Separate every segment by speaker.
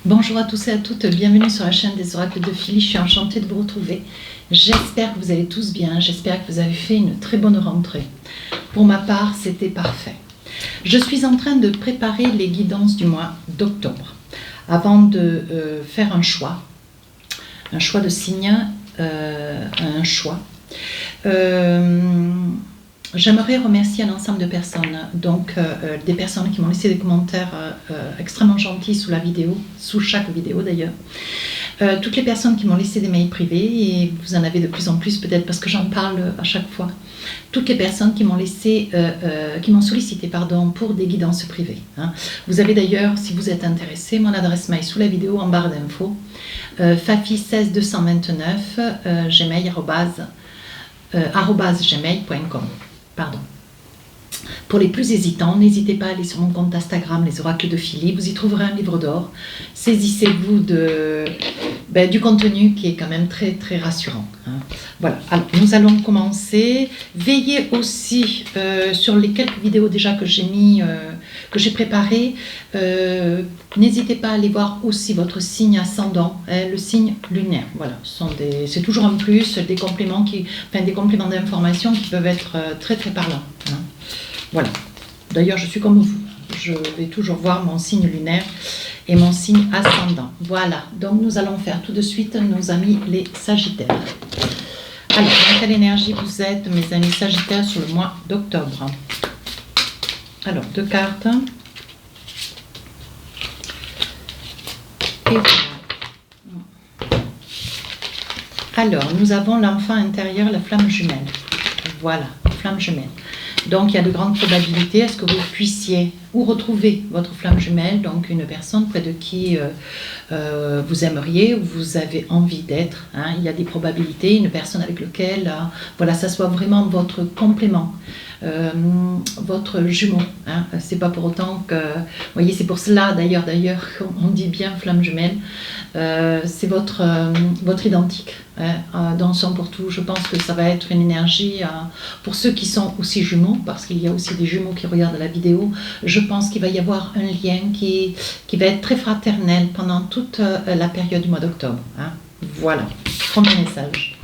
Speaker 1: Bonjour à tous et à toutes, bienvenue sur la chaîne des oracles de Philly, je suis enchantée de vous retrouver. J'espère que vous allez tous bien, j'espère que vous avez fait une très bonne rentrée. Pour ma part, c'était parfait. Je suis en train de préparer les guidances du mois d'octobre. Avant de faire un choix de signe, un choix. J'aimerais remercier un ensemble de personnes, donc des personnes qui m'ont laissé des commentaires extrêmement gentils sous chaque vidéo d'ailleurs. Toutes les personnes qui m'ont laissé des mails privés, et vous en avez de plus en plus peut-être parce que j'en parle à chaque fois. Toutes les personnes qui m'ont sollicité pour des guidances privées. Hein. Vous avez d'ailleurs, si vous êtes intéressé, mon adresse mail sous la vidéo en barre d'infos, fafi16229 gmail.com. Pardon. Pour les plus hésitants, n'hésitez pas à aller sur mon compte Instagram, les oracles de Philly. Vous y trouverez un livre d'or. Saisissez-vous du contenu qui est quand même très très rassurant. Hein. Voilà, alors nous allons commencer. Veillez aussi sur les quelques vidéos déjà que j'ai préparées. N'hésitez pas à aller voir aussi votre signe ascendant, le signe lunaire. Voilà, c'est toujours un plus, des compléments d'information qui peuvent être très très parlants. Hein. Voilà. D'ailleurs, je suis comme vous. Je vais toujours voir mon signe lunaire et mon signe ascendant. Voilà. Donc, nous allons faire tout de suite nos amis les Sagittaires. Alors, dans quelle énergie vous êtes, mes amis Sagittaires, sur le mois d'octobre? Alors, 2 cartes. Et voilà. Alors, nous avons l'enfant intérieur, la flamme jumelle. Voilà, flamme jumelle. Donc, il y a de grandes probabilités à ce que vous puissiez ou retrouver votre flamme jumelle, donc une personne près de qui vous aimeriez ou vous avez envie d'être. Hein. Il y a des probabilités, une personne avec laquelle ça soit vraiment votre complément. Votre jumeau, hein. C'est pas pour autant que, vous voyez, c'est pour cela d'ailleurs on dit bien flamme jumelle, c'est votre identique, hein, dans son pour tout. Je pense que ça va être une énergie pour ceux qui sont aussi jumeaux, parce qu'il y a aussi des jumeaux qui regardent la vidéo. Je pense qu'il va y avoir un lien qui va être très fraternel pendant toute la période du mois d'octobre, hein. Voilà, premier message.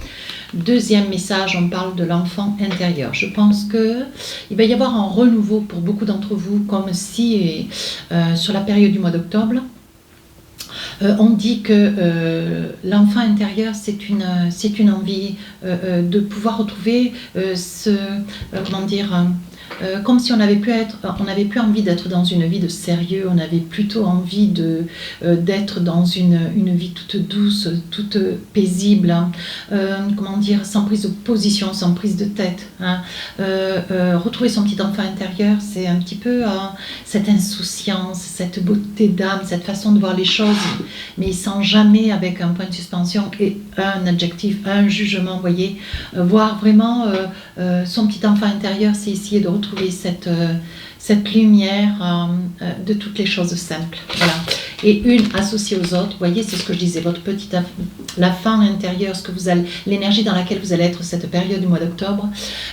Speaker 1: Deuxième message, on parle de l'enfant intérieur. Je pense qu'il va y avoir un renouveau pour beaucoup d'entre vous, comme si sur la période du mois d'octobre, on dit que l'enfant intérieur, c'est une envie de pouvoir retrouver comme si on n'avait plus envie d'être dans une vie de sérieux, on avait plutôt envie d'être dans une vie toute douce, toute paisible, hein, sans prise de position, sans prise de tête. Hein. Retrouver son petit enfant intérieur, c'est un petit peu cette insouciance, cette beauté d'âme, cette façon de voir les choses, mais sans jamais avec un point de suspension et un adjectif, un jugement, vous voyez. Voir vraiment son petit enfant intérieur, c'est essayer de retrouver cette lumière de toutes les choses simples. Voilà. Et une associée aux autres, vous voyez, c'est ce que je disais, l'enfant intérieur, l'énergie dans laquelle vous allez être cette période du mois d'octobre.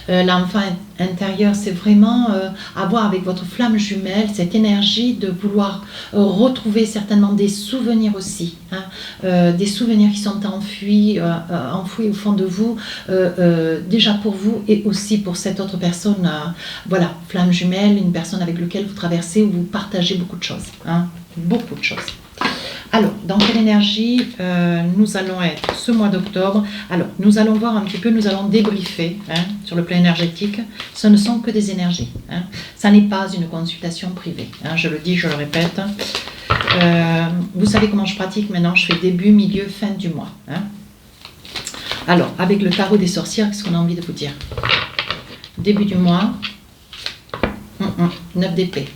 Speaker 1: L'enfant intérieur, c'est vraiment avoir avec votre flamme jumelle cette énergie de vouloir retrouver certainement des souvenirs aussi, hein, des souvenirs qui sont enfouis au fond de vous, déjà pour vous et aussi pour cette autre personne. Voilà, flamme jumelle, une personne avec laquelle vous traversez ou vous partagez beaucoup de choses, hein, beaucoup de choses. Alors, dans quelle énergie nous allons être ce mois d'octobre? Alors, nous allons voir un petit peu, nous allons débriefer, hein, sur le plan énergétique. Ce ne sont que des énergies. Hein. Ça n'est pas une consultation privée. Hein, je le dis, je le répète. Vous savez comment je pratique maintenant? Je fais début, milieu, fin du mois. Hein. Alors, avec le tarot des sorcières, qu'est-ce qu'on a envie de vous dire? Début du mois, 9 d'épée.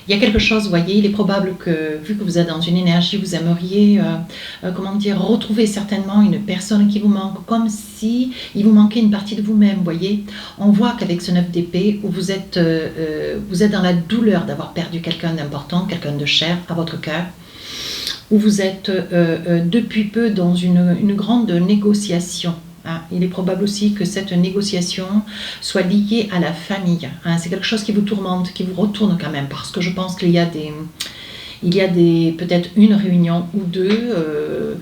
Speaker 1: Il y a quelque chose, vous voyez, il est probable que, vu que vous êtes dans une énergie, vous aimeriez, retrouver certainement une personne qui vous manque, comme si il vous manquait une partie de vous-même, vous voyez. On voit qu'avec ce 9 d'épée, où vous êtes dans la douleur d'avoir perdu quelqu'un d'important, quelqu'un de cher à votre cœur, où vous êtes depuis peu dans une grande négociation. Hein. Il est probable aussi que cette négociation soit liée à la famille. Hein. C'est quelque chose qui vous tourmente, qui vous retourne quand même, parce que je pense qu'il y a Il y a peut-être une réunion ou deux,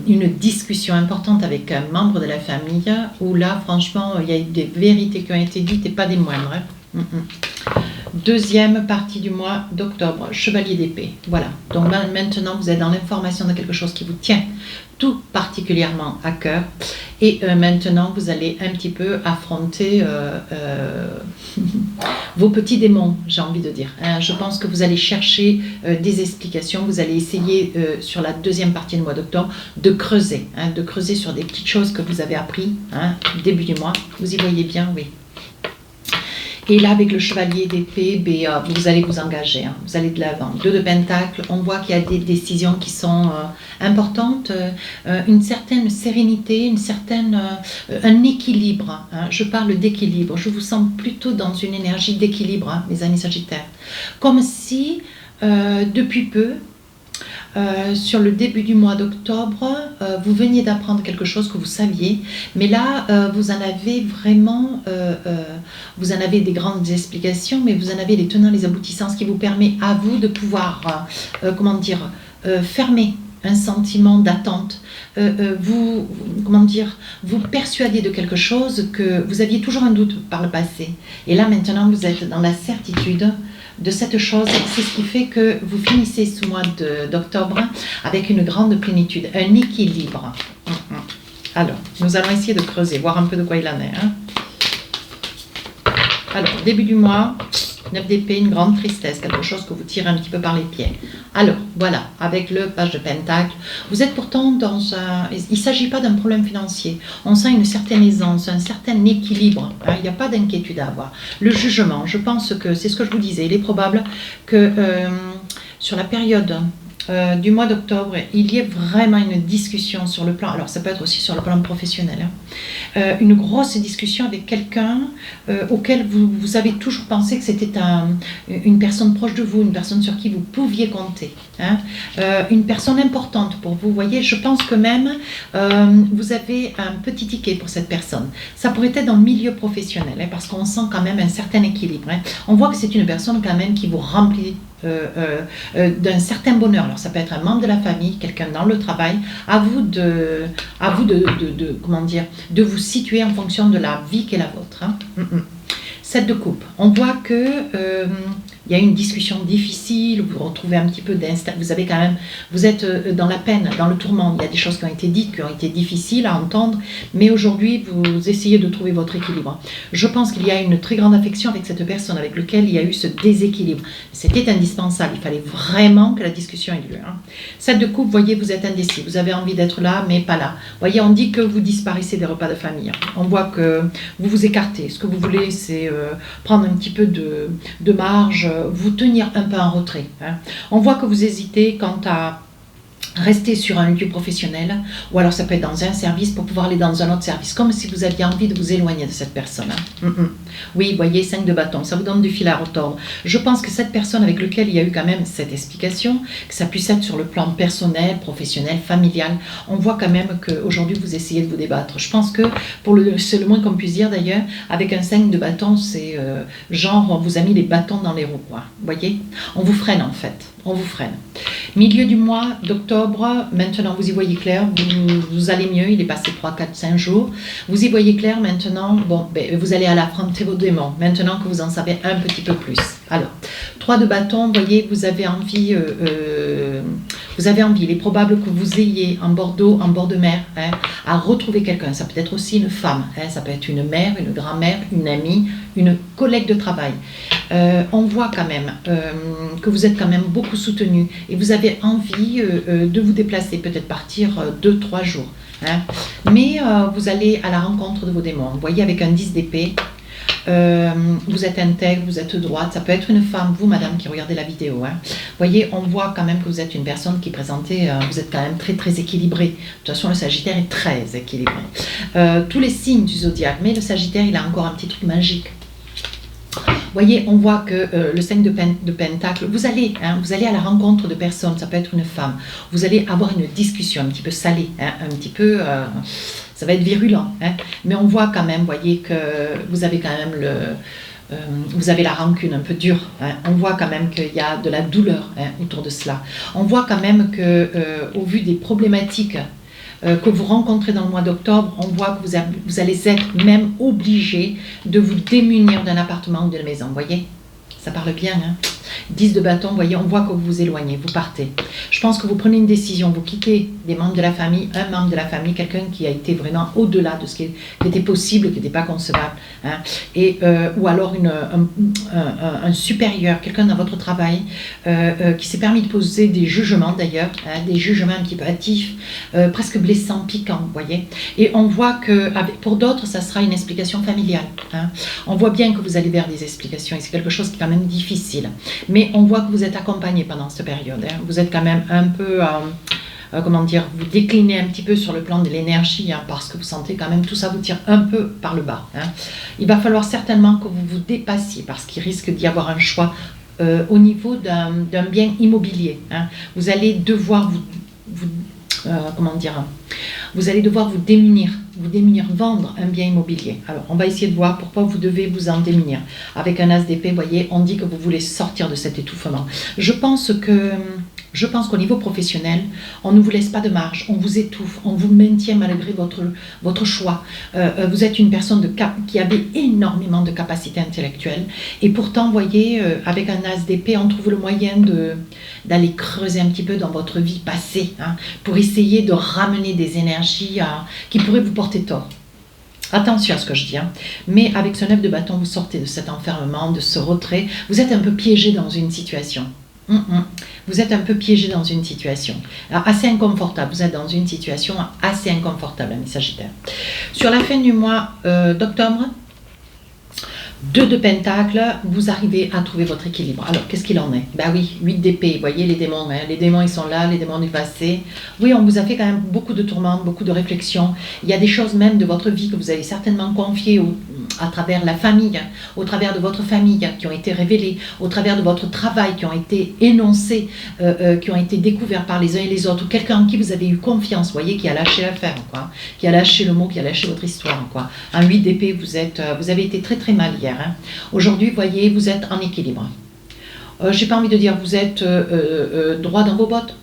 Speaker 1: une discussion importante avec un membre de la famille, où là, franchement, il y a des vérités qui ont été dites et pas des moindres. Hein. Deuxième partie du mois d'octobre, chevalier d'épée. Voilà, donc maintenant vous êtes dans l'information de quelque chose qui vous tient tout particulièrement à cœur. Et maintenant vous allez un petit peu affronter vos petits démons, j'ai envie de dire. Hein. Je pense que vous allez chercher des explications, vous allez essayer sur la deuxième partie du mois d'octobre de creuser sur des petites choses que vous avez appris, hein, début du mois. Vous y voyez bien, oui. Et là, avec le chevalier d'épée, vous allez vous engager, hein, vous allez de l'avant. 2 de pentacle, on voit qu'il y a des décisions qui sont importantes, une certaine sérénité, un équilibre. Hein, je parle d'équilibre, je vous sens plutôt dans une énergie d'équilibre, hein, mes amis Sagittaires. Comme si, depuis peu, sur le début du mois d'octobre, vous veniez d'apprendre quelque chose que vous saviez, mais là, vous en avez vraiment, vous en avez des grandes explications, mais vous en avez les tenants, les aboutissants, ce qui vous permet à vous de pouvoir, fermer un sentiment d'attente, vous persuader de quelque chose que vous aviez toujours un doute par le passé. Et là, maintenant, vous êtes dans la certitude de cette chose. C'est ce qui fait que vous finissez ce mois d'octobre avec une grande plénitude, un équilibre. Alors, nous allons essayer de creuser, voir un peu de quoi il en est. Hein. Alors, début du mois, 9 d'épée, une grande tristesse, quelque chose que vous tirez un petit peu par les pieds. Alors, voilà, avec le page de pentacle, vous êtes pourtant dans un... Il ne s'agit pas d'un problème financier. On sent une certaine aisance, un certain équilibre. Hein, il n'y a pas d'inquiétude à avoir. Le jugement, je pense que, c'est ce que je vous disais, il est probable que sur la période du mois d'octobre, il y ait vraiment une discussion sur le plan, alors ça peut être aussi sur le plan professionnel, hein, une grosse discussion avec quelqu'un auquel vous avez toujours pensé que c'était une personne proche de vous, une personne sur qui vous pouviez compter, hein, une personne importante pour vous. Vous voyez, je pense que même vous avez un petit ticket pour cette personne. Ça pourrait être dans le milieu professionnel, hein, parce qu'on sent quand même un certain équilibre. Hein. On voit que c'est une personne quand même qui vous remplit d'un certain bonheur. Alors ça peut être un membre de la famille, quelqu'un dans le travail. À vous de vous situer en fonction de la vie qui est la vôtre. Hein. 7 de coupe. On voit que il y a une discussion difficile, vous retrouvez un petit peu vous êtes dans la peine, dans le tourment. Il y a des choses qui ont été dites, qui ont été difficiles à entendre, mais aujourd'hui, vous essayez de trouver votre équilibre. Je pense qu'il y a une très grande affection avec cette personne avec laquelle il y a eu ce déséquilibre. C'était indispensable, il fallait vraiment que la discussion ait lieu. Hein. 7 de coupe, vous voyez, vous êtes indécis, vous avez envie d'être là, mais pas là. Vous voyez, on dit que vous disparaissez des repas de famille. On voit que vous vous écartez. Ce que vous voulez, c'est prendre un petit peu de marge, vous tenir un peu en retrait. Hein. On voit que vous hésitez quant à rester sur un lieu professionnel, ou alors ça peut être dans un service pour pouvoir aller dans un autre service, comme si vous aviez envie de vous éloigner de cette personne. Hein. Oui, vous voyez, 5 de bâton, ça vous donne du fil à retordre. Je pense que cette personne avec laquelle il y a eu quand même cette explication, que ça puisse être sur le plan personnel, professionnel, familial, on voit quand même qu'aujourd'hui vous essayez de vous débattre. Je pense que, c'est le moins qu'on puisse dire d'ailleurs, avec un 5 de bâton, c'est genre on vous a mis les bâtons dans les roues. Quoi. Vous voyez, on vous freine en fait, on vous freine. Milieu du mois d'octobre, maintenant vous y voyez clair, vous allez mieux, il est passé 3, 4, 5 jours. Vous y voyez clair maintenant, vous allez affronter vos démons, maintenant que vous en savez un petit peu plus. Alors, 3 de bâton, vous voyez, vous avez envie, il est probable que vous ayez en bord d'eau, en bord de mer, hein, à retrouver quelqu'un. Ça peut être aussi une femme, hein, ça peut être une mère, une grand-mère, une amie, une collègue de travail. On voit quand même que vous êtes quand même beaucoup soutenu et vous avez envie de vous déplacer, peut-être partir 2-3 jours. Hein. Mais vous allez à la rencontre de vos démons. Vous voyez, avec un 10 d'épée, vous êtes intègre, vous êtes droite, ça peut être une femme, vous madame qui regardez la vidéo. Hein. Vous voyez, on voit quand même que vous êtes une personne qui présentait, vous êtes quand même très très équilibré. De toute façon, le Sagittaire est très équilibré. Tous les signes du zodiaque, mais le Sagittaire, il a encore un petit truc magique. Vous voyez, on voit que le 5 de pentacle, vous allez à la rencontre de personnes, ça peut être une femme, vous allez avoir une discussion un petit peu salée, hein, un petit peu, ça va être virulent, hein, mais on voit quand même, vous voyez que vous avez quand même vous avez la rancune un peu dure, hein. On voit quand même qu'il y a de la douleur, hein, autour de cela. On voit quand même que, au vu des problématiques que vous rencontrez dans le mois d'octobre, on voit que vous allez être même obligé de vous démunir d'un appartement ou d'une maison, vous voyez? Ça parle bien, hein. 10 de bâton, vous voyez, on voit que vous vous éloignez, vous partez. Je pense que vous prenez une décision, vous quittez des membres de la famille, un membre de la famille, quelqu'un qui a été vraiment au-delà de ce qui était possible, qui n'était pas concevable, hein, ou alors un supérieur, quelqu'un dans votre travail, qui s'est permis de poser des jugements d'ailleurs, hein, des jugements un petit peu hâtifs, presque blessants, piquants, vous voyez. Et on voit que pour d'autres, ça sera une explication familiale, hein. On voit bien que vous allez vers des explications et c'est quelque chose qui est quand même difficile. Mais on voit que vous êtes accompagné pendant cette période, hein. Vous êtes quand même un peu, comment dire, vous déclinez un petit peu sur le plan de l'énergie, hein, parce que vous sentez quand même tout ça vous tire un peu par le bas, hein. Il va falloir certainement que vous vous dépassiez parce qu'il risque d'y avoir un choix au niveau d'un bien immobilier, hein. Vous allez devoir comment dire, vous allez devoir vous démunir, vendre un bien immobilier. Alors, on va essayer de voir pourquoi vous devez vous en démunir. Avec un as d'épée, vous voyez, on dit que vous voulez sortir de cet étouffement. Je pense qu'au niveau professionnel, on ne vous laisse pas de marge, on vous étouffe, on vous maintient malgré votre choix. Vous êtes une personne qui avait énormément de capacités intellectuelles et pourtant, vous voyez, avec un as d'épée, on trouve le moyen d'aller creuser un petit peu dans votre vie passée, hein, pour essayer de ramener des énergies qui pourraient vous porter tort. Attention à ce que je dis, hein. Mais avec ce 9 de bâton, vous sortez de cet enfermement, de ce retrait. Vous êtes un peu piégé dans une situation. Vous êtes un peu piégé dans une situation assez inconfortable. Vous êtes dans une situation assez inconfortable, mes Sagittaires. Sur la fin du mois d'octobre, 2 de Pentacle, vous arrivez à trouver votre équilibre. Alors, qu'est-ce qu'il en est? Ben oui, 8 d'épée, vous voyez les démons, hein. Les démons ils sont là, les démons du passé. Oui, on vous a fait quand même beaucoup de tourments, beaucoup de réflexions. Il y a des choses même de votre vie que vous allez certainement confier à travers la famille, au travers de votre famille, qui ont été révélées, au travers de votre travail, qui ont été énoncés, qui ont été découverts par les uns et les autres, ou quelqu'un en qui vous avez eu confiance, vous voyez, qui a lâché l'affaire, quoi, qui a lâché le mot, qui a lâché votre histoire, quoi. En 8 d'épée, vous avez été très très mal hier, hein. Aujourd'hui, vous voyez, vous êtes en équilibre. J'ai pas envie de dire vous êtes droit dans vos bottes.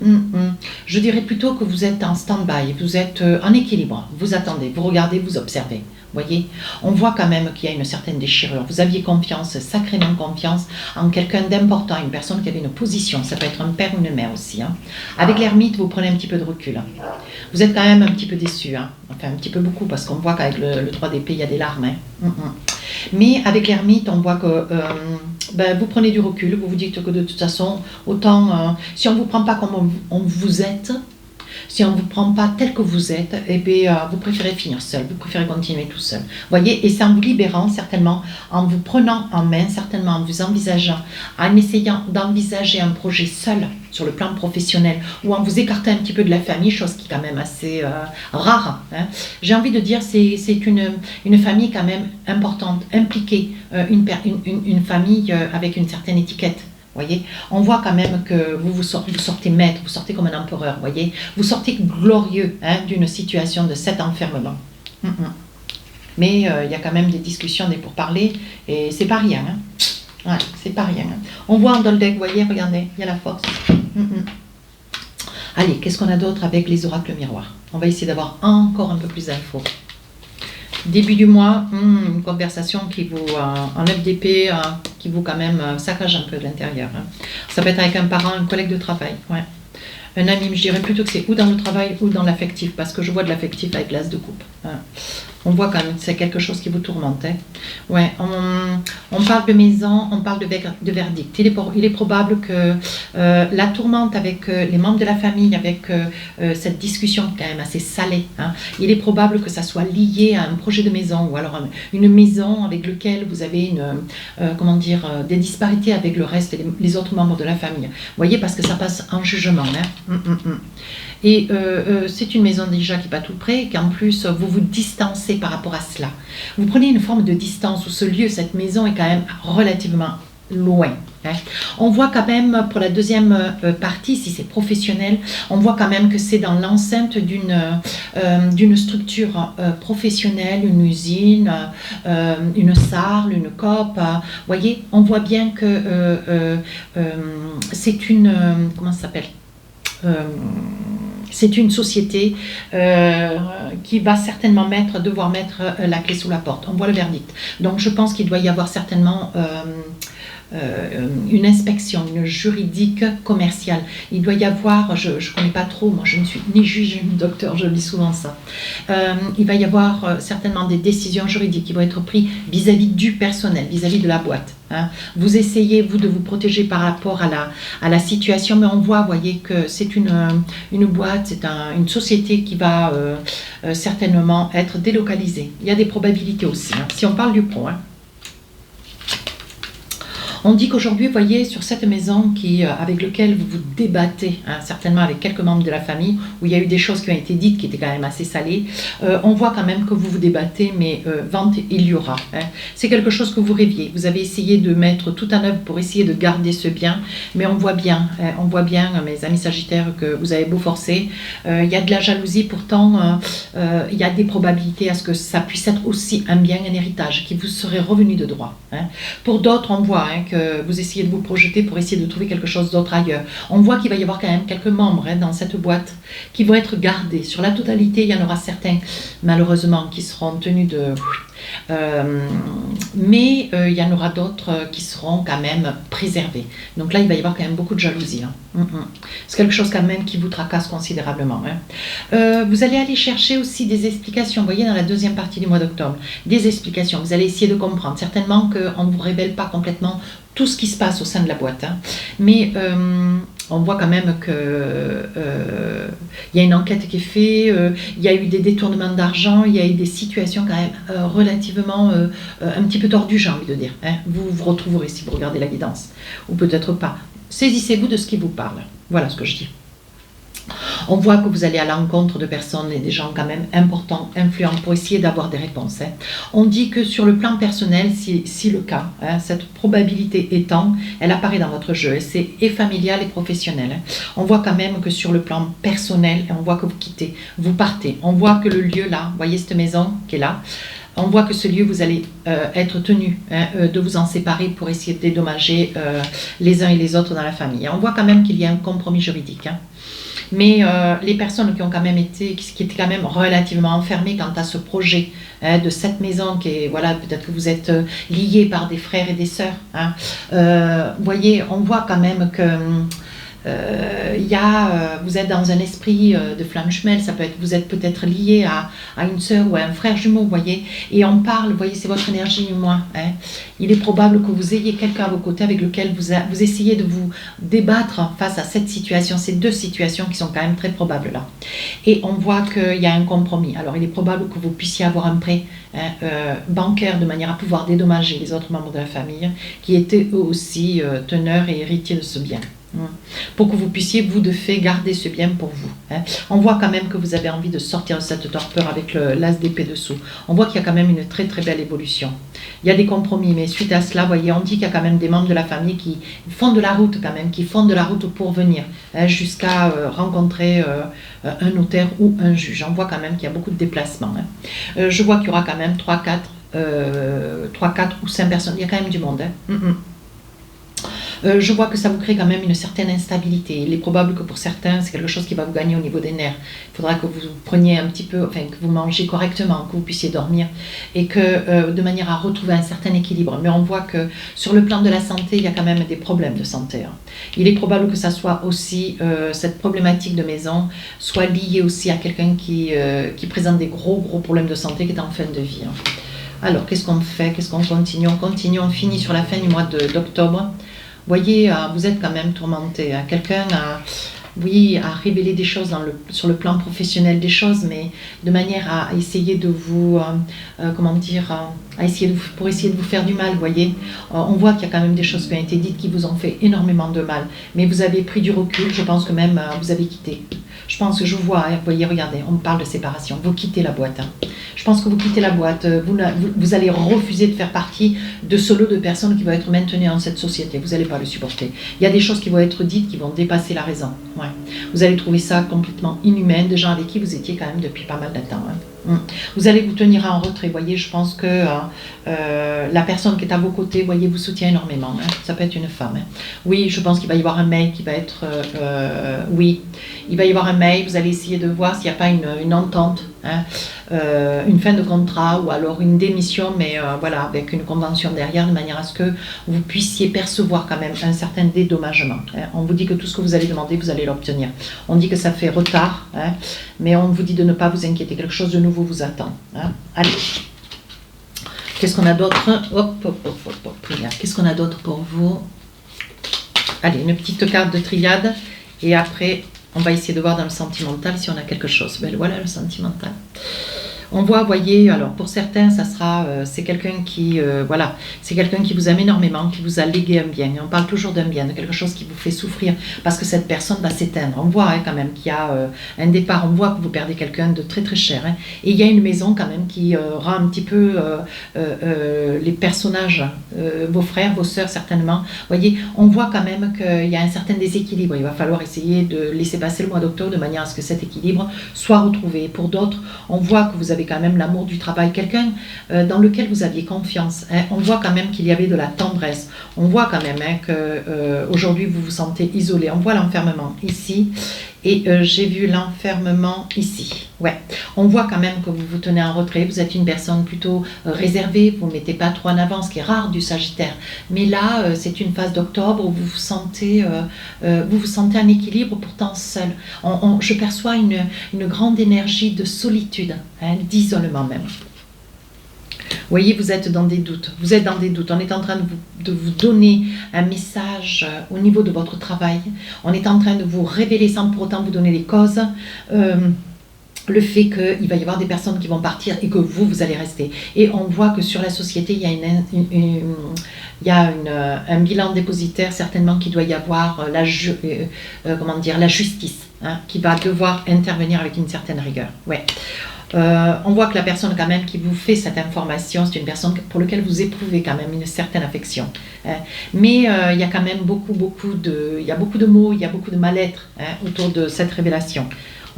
Speaker 1: Je dirais plutôt que vous êtes en stand-by, vous êtes en équilibre. Vous attendez, vous regardez, vous observez. Voyez, on voit quand même qu'il y a une certaine déchirure. Vous aviez confiance, sacrément confiance, en quelqu'un d'important, une personne qui avait une position. Ça peut être un père ou une mère aussi, hein. Avec l'ermite, vous prenez un petit peu de recul, hein. Vous êtes quand même un petit peu déçu, hein. Enfin, un petit peu beaucoup, parce qu'on voit qu'avec le 3 d'épée, il y a des larmes, hein. Mais avec l'ermite, on voit que vous prenez du recul. Vous vous dites que de toute façon, autant si on ne vous prend pas comme vous êtes, si on ne vous prend pas tel que vous êtes, eh bien, vous préférez finir seul, vous préférez continuer tout seul. Voyez, et c'est en vous libérant certainement, en vous prenant en main, certainement en vous envisageant, en essayant d'envisager un projet seul sur le plan professionnel, ou en vous écartant un petit peu de la famille, chose qui est quand même assez rare, hein. J'ai envie de dire, c'est une famille quand même importante, impliquée, une famille avec une certaine étiquette. Voyez, on voit quand même que vous sortez maître, vous sortez comme un empereur, voyez, vous sortez glorieux, hein, d'une situation de cet enfermement. Mais il y a quand même des discussions, des pourparlers, et c'est pas rien, hein. Ouais, c'est pas rien, hein. On voit en Doldec, vous voyez, regardez, il y a la force. Allez, qu'est-ce qu'on a d'autre avec les oracles miroirs? On va essayer d'avoir encore un peu plus d'infos. Début du mois, une conversation qui vous, en 9 d'épée, qui vous quand même saccage un peu de l'intérieur, hein. Ça peut être avec un parent, un collègue de travail, ouais. Un ami, je dirais plutôt que c'est ou dans le travail ou dans l'affectif, parce que je vois de l'affectif avec l'as de coupe, hein. On voit quand même que c'est quelque chose qui vous tourmente, hein. Ouais, on parle de maison, on parle de verdict. Il est probable que la tourmente avec les membres de la famille, avec cette discussion quand même assez salée, hein, il est probable que ça soit lié à un projet de maison, ou alors une maison avec laquelle vous avez des disparités avec le reste, les autres membres de la famille. Vous voyez, parce que ça passe en jugement, hein. Et c'est une maison déjà qui n'est pas tout près, et qu'en plus vous vous distancez par rapport à cela. Vous prenez une forme de distance où ce lieu, cette maison est quand même relativement loin. Hein. On voit quand même, pour la deuxième partie, si c'est professionnel, on voit quand même que c'est dans l'enceinte d'une structure professionnelle, une usine, une SARL, une COP. Voyez, on voit bien que c'est une... comment ça s'appelle c'est une société qui va certainement devoir mettre la clé sous la porte. On voit le verdict. Donc je pense qu'il doit y avoir certainement une inspection, une juridique commerciale. Il doit y avoir, je ne connais pas trop, moi je ne suis ni juge ni docteur, je lis souvent ça. Il va y avoir certainement des décisions juridiques qui vont être prises vis-à-vis du personnel, vis-à-vis de la boîte. Hein. Vous essayez, vous, de vous protéger par rapport à la situation, mais on voit, voyez, que c'est une boîte, c'est une société qui va certainement être délocalisée. Il y a des probabilités aussi, hein, si on parle du pro. Hein. On dit qu'aujourd'hui, vous voyez, sur cette maison avec laquelle vous vous débattez, hein, certainement avec quelques membres de la famille, où il y a eu des choses qui ont été dites qui étaient quand même assez salées, on voit quand même que vous vous débattez, mais vente, il y aura. Hein. C'est quelque chose que vous rêviez. Vous avez essayé de mettre tout en œuvre pour essayer de garder ce bien, mais on voit bien, mes amis sagittaires, que vous avez beau forcer. Il y a de la jalousie, pourtant, il y a des probabilités à ce que ça puisse être aussi un bien, un héritage, qui vous serait revenu de droit. Hein. Pour d'autres, on voit que vous essayez de vous projeter pour essayer de trouver quelque chose d'autre ailleurs. On voit qu'il va y avoir quand même quelques membres dans cette boîte qui vont être gardés. Sur la totalité, il y en aura certains, malheureusement, qui seront tenus de... mais il y en aura d'autres qui seront quand même préservés. Donc là, il va y avoir quand même beaucoup de jalousie. Hein. C'est quelque chose quand même qui vous tracasse considérablement. Hein. Vous allez aller chercher aussi des explications. Vous voyez, dans la deuxième partie du mois d'octobre, des explications. Vous allez essayer de comprendre. Certainement qu'on ne vous révèle pas complètement tout ce qui se passe au sein de la boîte. Hein. Mais on voit quand même qu'il y a une enquête qui est faite, il y a eu des détournements d'argent, il y a eu des situations quand même relativement un petit peu tordues, j'ai envie de dire. Hein. Vous vous retrouverez si vous regardez la guidance, ou peut-être pas. Saisissez-vous de ce qui vous parle. Voilà ce que je dis. On voit que vous allez à l'encontre de personnes et des gens quand même importants, influents, pour essayer d'avoir des réponses. Hein. On dit que sur le plan personnel, si le cas, hein, cette probabilité étant, elle apparaît dans votre jeu. C'est et familial et professionnel. Hein. On voit quand même que sur le plan personnel, on voit que vous quittez, vous partez. On voit que le lieu là, vous voyez cette maison qui est là, on voit que ce lieu, vous allez être tenu de vous en séparer pour essayer de dédommager les uns et les autres dans la famille. Et on voit quand même qu'il y a un compromis juridique. Hein. Mais les personnes qui ont quand même été, qui étaient quand même relativement enfermées quant à ce projet de cette maison, qui est, voilà, peut-être que vous êtes liés par des frères et des sœurs. Hein, voyez, on voit quand même que vous êtes dans un esprit de flamme jumelle, ça peut être, vous êtes peut-être lié à une sœur ou à un frère jumeau, vous voyez, et on parle, vous voyez, c'est votre énergie humaine. Hein. Il est probable que vous ayez quelqu'un à vos côtés avec lequel vous essayez de vous débattre face à cette situation, ces deux situations qui sont quand même très probables là. Et on voit qu'il y a un compromis. Alors il est probable que vous puissiez avoir un prêt bancaire de manière à pouvoir dédommager les autres membres de la famille qui étaient eux aussi teneurs et héritiers de ce bien. Pour que vous puissiez, vous, de fait, garder ce bien pour vous. Hein. On voit quand même que vous avez envie de sortir de cette torpeur avec l'as d'épée dessous. On voit qu'il y a quand même une très très belle évolution. Il y a des compromis, mais suite à cela, voyez, on dit qu'il y a quand même des membres de la famille qui font de la route quand même, qui font de la route pour venir, hein, jusqu'à rencontrer un notaire ou un juge. On voit quand même qu'il y a beaucoup de déplacements. Hein. Je vois qu'il y aura quand même 3, 4 ou 5 personnes. Il y a quand même du monde. Hein. Je vois que ça vous crée quand même une certaine instabilité. Il est probable que pour certains, c'est quelque chose qui va vous gagner au niveau des nerfs. Il faudra que vous preniez un petit peu, enfin que vous mangez correctement, que vous puissiez dormir et que de manière à retrouver un certain équilibre. Mais on voit que sur le plan de la santé, il y a quand même des problèmes de santé. Hein. Il est probable que ça soit aussi, cette problématique de maison, soit liée aussi à quelqu'un qui présente des gros problèmes de santé, qui est en fin de vie. Hein. Alors, qu'est-ce qu'on fait? Qu'est-ce qu'on continue? On continue, on finit sur la fin du mois d'octobre. Voyez, vous êtes quand même tourmenté. Hein. Quelqu'un a révélé des choses sur le plan professionnel, des choses, mais de manière à essayer de vous, pour essayer de vous faire du mal, voyez. On voit qu'il y a quand même des choses qui ont été dites qui vous ont fait énormément de mal, mais vous avez pris du recul, je pense que même vous avez quitté. Je pense que je vois, hein, vous voyez, regardez, on parle de séparation, vous quittez la boîte. Hein. Je pense que vous quittez la boîte. Vous allez refuser de faire partie de ce lot de personnes qui vont être maintenues dans cette société. Vous n'allez pas le supporter. Il y a des choses qui vont être dites qui vont dépasser la raison. Ouais. Vous allez trouver ça complètement inhumain, des gens avec qui vous étiez quand même depuis pas mal de temps. Vous allez vous tenir en retrait. Voyez, je pense que la personne qui est à vos côtés, voyez, vous soutient énormément. Ça peut être une femme. Oui, je pense qu'il va y avoir un mail qui va être... oui, il va y avoir un mail. Vous allez essayer de voir s'il n'y a pas une entente, une fin de contrat ou alors une démission, mais voilà, avec une convention derrière, de manière à ce que vous puissiez percevoir quand même un certain dédommagement. On vous dit que tout ce que vous allez demander, vous allez l'obtenir. On dit que ça fait retard, mais on vous dit de ne pas vous inquiéter. Quelque chose de nouveau vous attend. Allez. Qu'est-ce qu'on a d'autre? Qu'est-ce qu'on a d'autre pour vous? Allez, une petite carte de triade. Et après, on va essayer de voir dans le sentimental si on a quelque chose. Ben, voilà le sentimental. On voit, voyez, alors pour certains, ça sera, c'est quelqu'un qui, voilà, c'est quelqu'un qui vous aime énormément, qui vous a légué un bien. On parle toujours d'un bien, de quelque chose qui vous fait souffrir, parce que cette personne va s'éteindre. On voit quand même qu'il y a un départ, on voit que vous perdez quelqu'un de très très cher. Et il y a une maison quand même qui rend un petit peu les personnages, vos frères, vos sœurs certainement. Voyez, on voit quand même qu'il y a un certain déséquilibre. Il va falloir essayer de laisser passer le mois d'octobre de manière à ce que cet équilibre soit retrouvé. Pour d'autres, on voit que vous avez quand même l'amour du travail, quelqu'un dans lequel vous aviez confiance. On voit quand même qu'il y avait de la tendresse. On voit quand même que aujourd'hui vous vous sentez isolé. On voit l'enfermement ici et j'ai vu l'enfermement ici. Ouais, on voit quand même que vous vous tenez en retrait. Vous êtes une personne plutôt réservée. Vous ne mettez pas trop en avant, ce qui est rare du Sagittaire. Mais là, c'est une phase d'octobre où vous vous sentez en équilibre, pourtant seul. Je perçois une grande énergie de solitude, d'isolement même. Vous voyez, vous êtes dans des doutes. Vous êtes dans des doutes. On est en train de vous donner un message au niveau de votre travail. On est en train de vous révéler sans pour autant vous donner les causes. Le fait qu'il va y avoir des personnes qui vont partir et que vous allez rester. Et on voit que sur la société, il y a un bilan dépositaire certainement qui doit y avoir la justice, qui va devoir intervenir avec une certaine rigueur. Ouais. On voit que la personne quand même qui vous fait cette information, c'est une personne pour laquelle vous éprouvez quand même une certaine affection. Mais il y a quand même beaucoup de mots, il y a beaucoup de mal-être autour de cette révélation.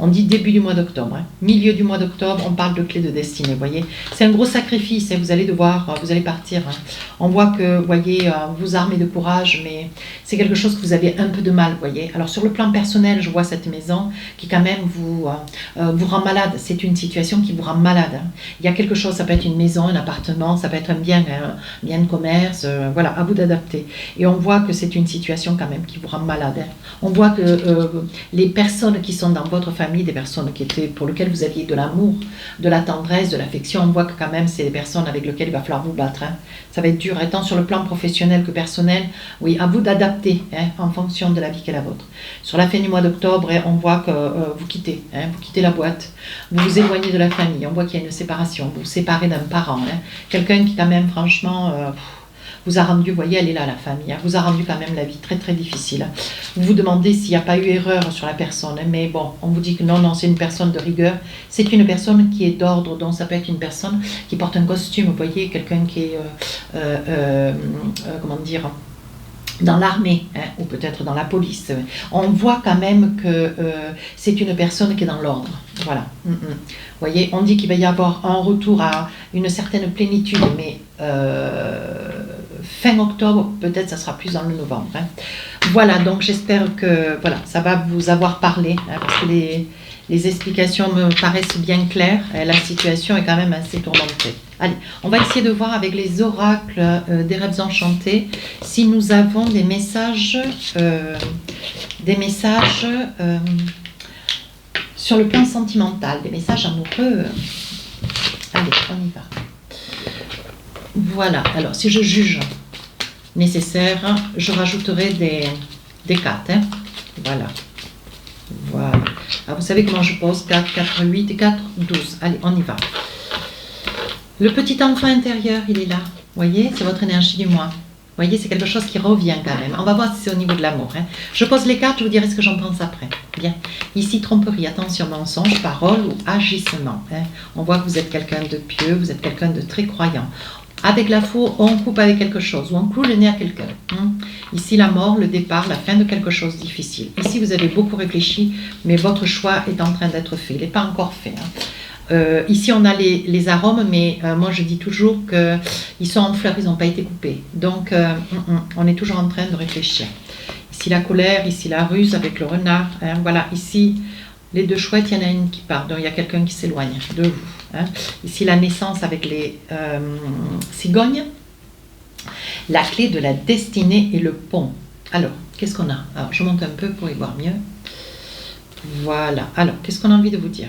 Speaker 1: On dit début du mois d'octobre, milieu du mois d'octobre, on parle de clé de destinée, vous voyez. C'est un gros sacrifice, vous allez partir. On voit que, vous voyez, vous armez de courage, mais c'est quelque chose que vous avez un peu de mal, vous voyez. Alors sur le plan personnel, je vois cette maison qui quand même vous rend malade. C'est une situation qui vous rend malade. Il y a quelque chose, ça peut être une maison, un appartement, ça peut être un bien de commerce, voilà, à vous d'adapter. Et on voit que c'est une situation quand même qui vous rend malade. On voit que les personnes qui sont dans votre famille, des personnes pour lesquelles vous aviez de l'amour, de la tendresse, de l'affection, on voit que quand même c'est des personnes avec lesquelles il va falloir vous battre. Ça va être dur, tant sur le plan professionnel que personnel. Oui, à vous d'adapter en fonction de la vie qui est la vôtre. Sur la fin du mois d'octobre, on voit que vous quittez la boîte, vous vous éloignez de la famille, on voit qu'il y a une séparation, vous vous séparez d'un parent, quelqu'un qui quand même franchement... vous a rendu, vous voyez, elle est là, la famille, vous a rendu quand même la vie très très difficile. Vous vous demandez s'il n'y a pas eu erreur sur la personne, mais bon, on vous dit que non, c'est une personne de rigueur, c'est une personne qui est d'ordre, donc ça peut être une personne qui porte un costume, vous voyez, quelqu'un qui est, comment dire, dans l'armée, ou peut-être dans la police. On voit quand même que c'est une personne qui est dans l'ordre. Voilà. Vous voyez, on dit qu'il va y avoir un retour à une certaine plénitude, mais fin octobre, peut-être ça sera plus dans le novembre. Voilà, donc j'espère que voilà, ça va vous avoir parlé, parce que les explications me paraissent bien claires. La situation est quand même assez tourmentée. Allez, on va essayer de voir avec les oracles des rêves enchantés si nous avons des messages sur le plan sentimental, des messages amoureux. Allez, on y va. Voilà, alors si je juge nécessaire, je rajouterai des cartes. Voilà. Voilà. Alors vous savez comment je pose 4, 4, 8 et 4, 12. Allez, on y va. Le petit enfant intérieur, il est là. Vous voyez, c'est votre énergie du mois. Vous voyez, c'est quelque chose qui revient quand même. On va voir si c'est au niveau de l'amour. Hein. Je pose les cartes, je vous dirai ce que j'en pense après. Bien. Ici, tromperie, attention, mensonge, parole ou agissement. Hein. On voit que vous êtes quelqu'un de pieux, vous êtes quelqu'un de très croyant. Avec la four, on coupe avec quelque chose, ou on cloue le nez à quelqu'un. Hein. Ici, la mort, le départ, la fin de quelque chose de difficile. Ici, vous avez beaucoup réfléchi, mais votre choix est en train d'être fait. Il n'est pas encore fait. Hein. Ici, on a les arômes, mais moi, je dis toujours qu'ils sont en fleurs, ils n'ont pas été coupés. Donc, on est toujours en train de réfléchir. Ici, la colère, ici, la ruse avec le renard. Hein. Voilà, ici... Les deux chouettes, il y en a une qui part, donc il y a quelqu'un qui s'éloigne de vous. Hein. Ici, la naissance avec les cigognes. La clé de la destinée et le pont. Alors, qu'est-ce qu'on a? Alors, je monte un peu pour y voir mieux. Voilà. Alors, qu'est-ce qu'on a envie de vous dire?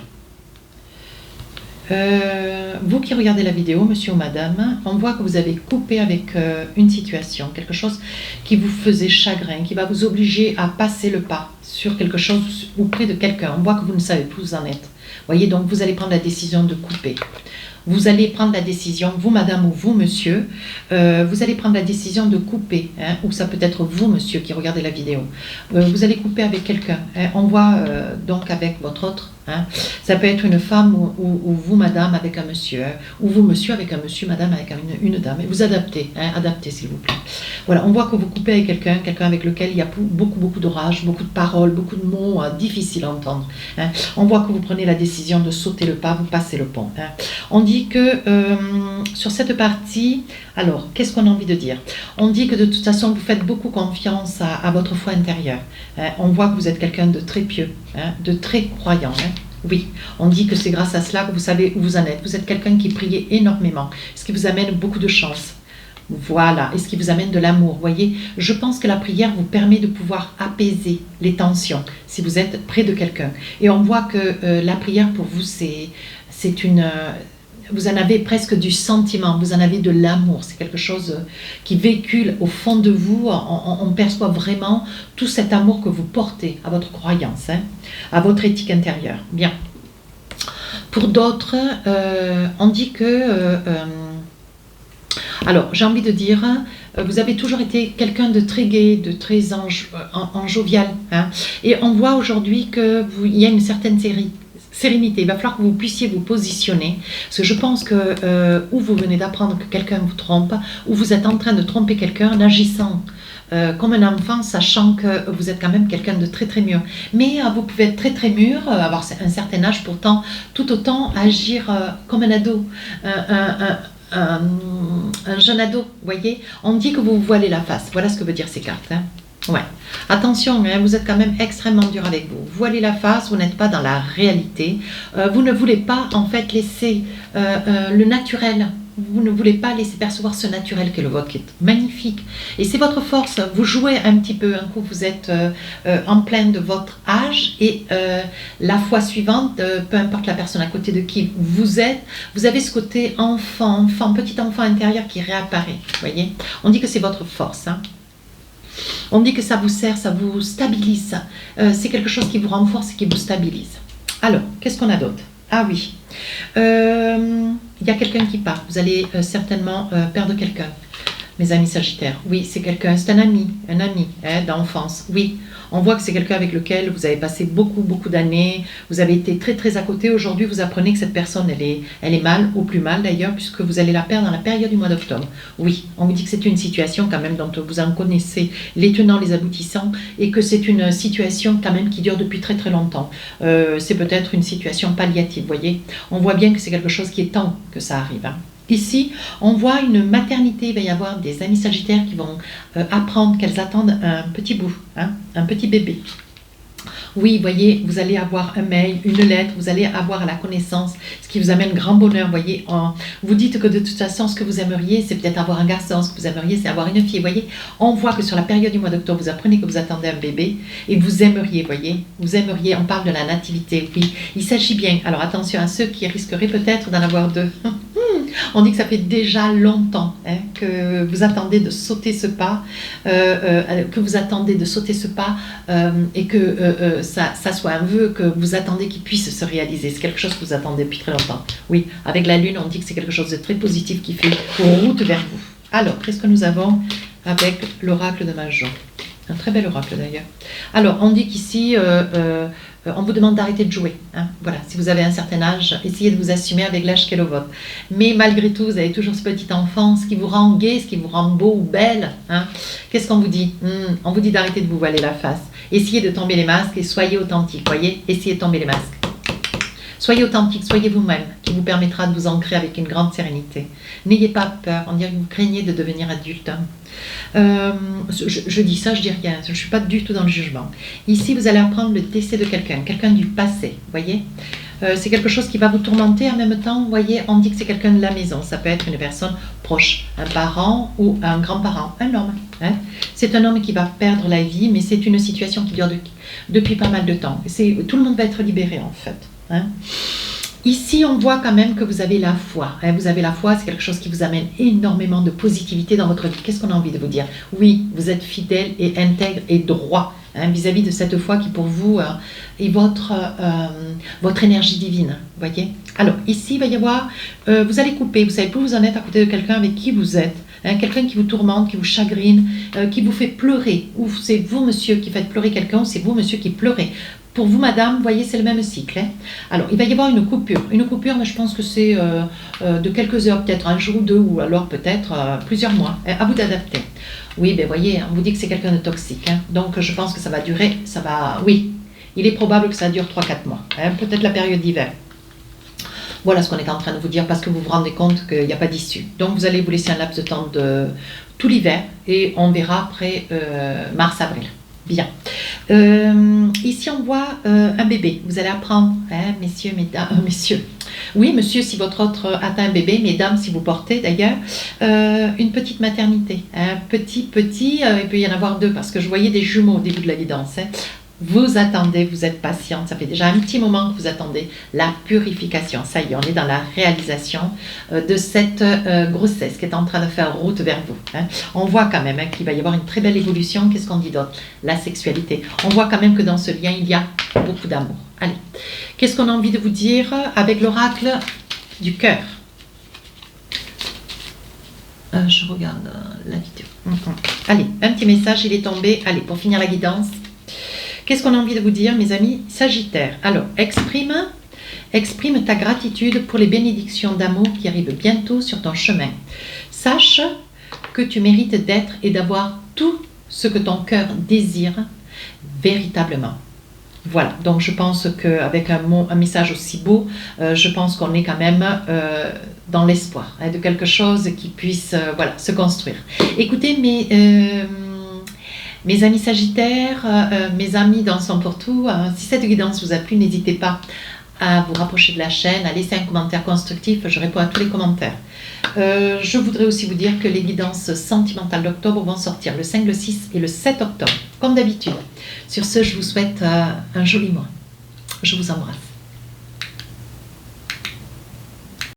Speaker 1: Vous qui regardez la vidéo, monsieur ou madame, on voit que vous avez coupé avec une situation, quelque chose qui vous faisait chagrin, qui va vous obliger à passer le pas sur quelque chose ou près de quelqu'un. On voit que vous ne savez plus où vous en êtes. Voyez, donc vous allez prendre la décision de couper. Vous allez prendre la décision, vous madame ou vous monsieur, vous allez prendre la décision de couper, hein, ou ça peut être vous monsieur qui regardez la vidéo. Vous allez couper avec quelqu'un. Hein, on voit donc avec votre autre. Hein. Ça peut être une femme ou vous madame avec un monsieur, hein, ou vous monsieur avec un monsieur, madame avec une dame. Et vous adaptez, hein, adaptez s'il vous plaît. Voilà, on voit que vous coupez avec quelqu'un avec lequel il y a beaucoup de rage, beaucoup de paroles, beaucoup de mots difficiles à entendre. Hein. On voit que vous prenez la décision de sauter le pas, vous passez le pont. Hein. On dit que sur cette partie, alors qu'est-ce qu'on a envie de dire? On dit que de toute façon vous faites beaucoup confiance à votre foi intérieure. Hein. On voit que vous êtes quelqu'un de très pieux, hein, de très croyant. Hein. Oui, on dit que c'est grâce à cela que vous savez où vous en êtes. Vous êtes quelqu'un qui priez énormément, ce qui vous amène beaucoup de chance. Voilà, et ce qui vous amène de l'amour. Voyez, je pense que la prière vous permet de pouvoir apaiser les tensions si vous êtes près de quelqu'un. Et on voit que la prière pour vous, c'est une... vous en avez presque du sentiment, vous en avez de l'amour. C'est quelque chose qui véhicule au fond de vous. On perçoit vraiment tout cet amour que vous portez à votre croyance, hein, à votre éthique intérieure. Bien. Pour d'autres, on dit que... alors, j'ai envie de dire, vous avez toujours été quelqu'un de très gai, de très jovial. Hein, et on voit aujourd'hui qu'il y a une certaine sérénité. Il va falloir que vous puissiez vous positionner. Parce que je pense que où vous venez d'apprendre que quelqu'un vous trompe, ou vous êtes en train de tromper quelqu'un en agissant comme un enfant, sachant que vous êtes quand même quelqu'un de très très mûr. Mais vous pouvez être très très mûr, avoir un certain âge, pourtant tout autant agir comme un ado. Un jeune ado, vous voyez, on dit que vous vous voilez la face. Voilà ce que veut dire ces cartes. Hein. Ouais. Attention, hein, vous êtes quand même extrêmement dur avec vous. Vous voilez la face, vous n'êtes pas dans la réalité. Vous ne voulez pas en fait laisser le naturel. Vous ne voulez pas laisser percevoir ce naturel qu'est le vôtre, qui est magnifique. Et c'est votre force. Vous jouez un petit peu. Un coup, vous êtes en plein de votre âge. Et la fois suivante, peu importe la personne à côté de qui vous êtes, vous avez ce côté petit enfant intérieur qui réapparaît. Voyez, on dit que c'est votre force. Hein. On dit que ça vous sert, ça vous stabilise. C'est quelque chose qui vous renforce et qui vous stabilise. Alors, qu'est-ce qu'on a d'autre? Ah oui, il y a quelqu'un qui part. Vous allez certainement perdre quelqu'un. Mes amis Sagittaires, oui, c'est quelqu'un, c'est un ami hein, d'enfance. Oui, on voit que c'est quelqu'un avec lequel vous avez passé beaucoup d'années. Vous avez été très très à côté. Aujourd'hui, vous apprenez que cette personne, elle est mal, ou plus mal d'ailleurs, puisque vous allez la perdre dans la période du mois d'octobre. Oui, on vous dit que c'est une situation quand même dont vous en connaissez les tenants, les aboutissants, et que c'est une situation quand même qui dure depuis très très longtemps. C'est peut-être une situation palliative, vous voyez. On voit bien que c'est quelque chose qui est temps que ça arrive. Hein. Ici, on voit une maternité, il va y avoir des amis sagittaires qui vont apprendre qu'elles attendent un petit bout, hein, un petit bébé. Oui, voyez, vous allez avoir un mail, une lettre, vous allez avoir la connaissance, ce qui vous amène grand bonheur, voyez. Vous dites que de toute façon, ce que vous aimeriez, c'est peut-être avoir un garçon, ce que vous aimeriez, c'est avoir une fille, voyez. On voit que sur la période du mois d'octobre, vous apprenez que vous attendez un bébé et vous aimeriez, voyez, vous aimeriez, on parle de la nativité, oui. Il s'agit bien, alors attention à ceux qui risqueraient peut-être d'en avoir deux. On dit que ça fait déjà longtemps hein, que vous attendez de sauter ce pas, et que ça soit un vœu que vous attendez qu'il puisse se réaliser. C'est quelque chose que vous attendez depuis très longtemps. Oui, avec la Lune, on dit que c'est quelque chose de très positif qui fait route vers vous. Alors, qu'est-ce que nous avons avec l'oracle de Majo. Un très bel oracle d'ailleurs. Alors, on dit qu'ici, on vous demande d'arrêter de jouer. Hein. Voilà, si vous avez un certain âge, essayez de vous assumer avec l'âge qui est le vôtre. Mais malgré tout, vous avez toujours ce petit enfant, ce qui vous rend gai, ce qui vous rend beau ou belle. Hein. Qu'est-ce qu'on vous dit? On vous dit d'arrêter de vous voiler la face. Essayez de tomber les masques et soyez authentique. Voyez, essayez de tomber les masques. Soyez authentique, soyez vous-même, qui vous permettra de vous ancrer avec une grande sérénité. N'ayez pas peur, on dirait que vous craignez de devenir adulte. Je dis ça, je dis rien, je ne suis pas du tout dans le jugement. Ici, vous allez apprendre le décès de quelqu'un, quelqu'un du passé, voyez. C'est quelque chose qui va vous tourmenter en même temps, voyez, on dit que c'est quelqu'un de la maison, ça peut être une personne proche, un parent ou un grand-parent, un homme. Hein. C'est un homme qui va perdre la vie, mais c'est une situation qui dure depuis pas mal de temps. Tout le monde va être libéré en fait. Hein. Ici, on voit quand même que vous avez la foi. Hein. Vous avez la foi, c'est quelque chose qui vous amène énormément de positivité dans votre vie. Qu'est-ce qu'on a envie de vous dire? Oui, vous êtes fidèle et intègre et droit vis-à-vis de cette foi qui pour vous est votre énergie divine. Voyez. Alors, ici, il va y avoir, vous allez couper, vous savez plus où vous en êtes à côté de quelqu'un avec qui vous êtes. Hein, quelqu'un qui vous tourmente, qui vous chagrine, qui vous fait pleurer. Ou c'est vous, monsieur, qui faites pleurer quelqu'un, ou c'est vous, monsieur, qui pleurez. Pour vous, madame, vous voyez, c'est le même cycle. Hein. Alors, il va y avoir une coupure. Une coupure, mais je pense que c'est de quelques heures, peut-être un jour ou deux, ou alors peut-être plusieurs mois. Hein, à vous d'adapter. Oui, ben voyez, on vous dit que c'est quelqu'un de toxique. Hein. Donc, je pense que ça va durer, oui, il est probable que ça dure 3-4 mois. Hein, peut-être la période d'hiver. Voilà ce qu'on est en train de vous dire, parce que vous vous rendez compte qu'il n'y a pas d'issue. Donc, vous allez vous laisser un laps de temps de tout l'hiver, et on verra après mars-avril. Bien. Ici, on voit un bébé. Vous allez apprendre, hein, messieurs, mesdames, messieurs. Oui, monsieur, si votre autre atteint un bébé, mesdames, si vous portez d'ailleurs, une petite maternité. Un petit, il peut y en avoir deux, parce que je voyais des jumeaux au début de la guidance. Hein. Vous attendez, vous êtes patiente, ça fait déjà un petit moment que vous attendez la purification. Ça y est, on est dans la réalisation de cette grossesse qui est en train de faire route vers vous. Hein. On voit quand même qu'il va y avoir une très belle évolution. Qu'est-ce qu'on dit d'autre? La sexualité. On voit quand même que dans ce lien, il y a beaucoup d'amour. Allez, qu'est-ce qu'on a envie de vous dire avec l'oracle du cœur? Je regarde la vidéo. Allez, un petit message, il est tombé. Allez, pour finir la guidance. Qu'est-ce qu'on a envie de vous dire, mes amis Sagittaire. Alors, exprime ta gratitude pour les bénédictions d'amour qui arrivent bientôt sur ton chemin. Sache que tu mérites d'être et d'avoir tout ce que ton cœur désire véritablement. Voilà, donc je pense qu'avec un message aussi beau, je pense qu'on est quand même dans l'espoir de quelque chose qui puisse se construire. Écoutez, mes amis Sagittaires, mes amis dans le son pour tout, si cette guidance vous a plu, n'hésitez pas à vous rapprocher de la chaîne, à laisser un commentaire constructif, je réponds à tous les commentaires. Je voudrais aussi vous dire que les guidances sentimentales d'octobre vont sortir le 5, le 6 et le 7 octobre, comme d'habitude. Sur ce, je vous souhaite un joli mois. Je vous embrasse.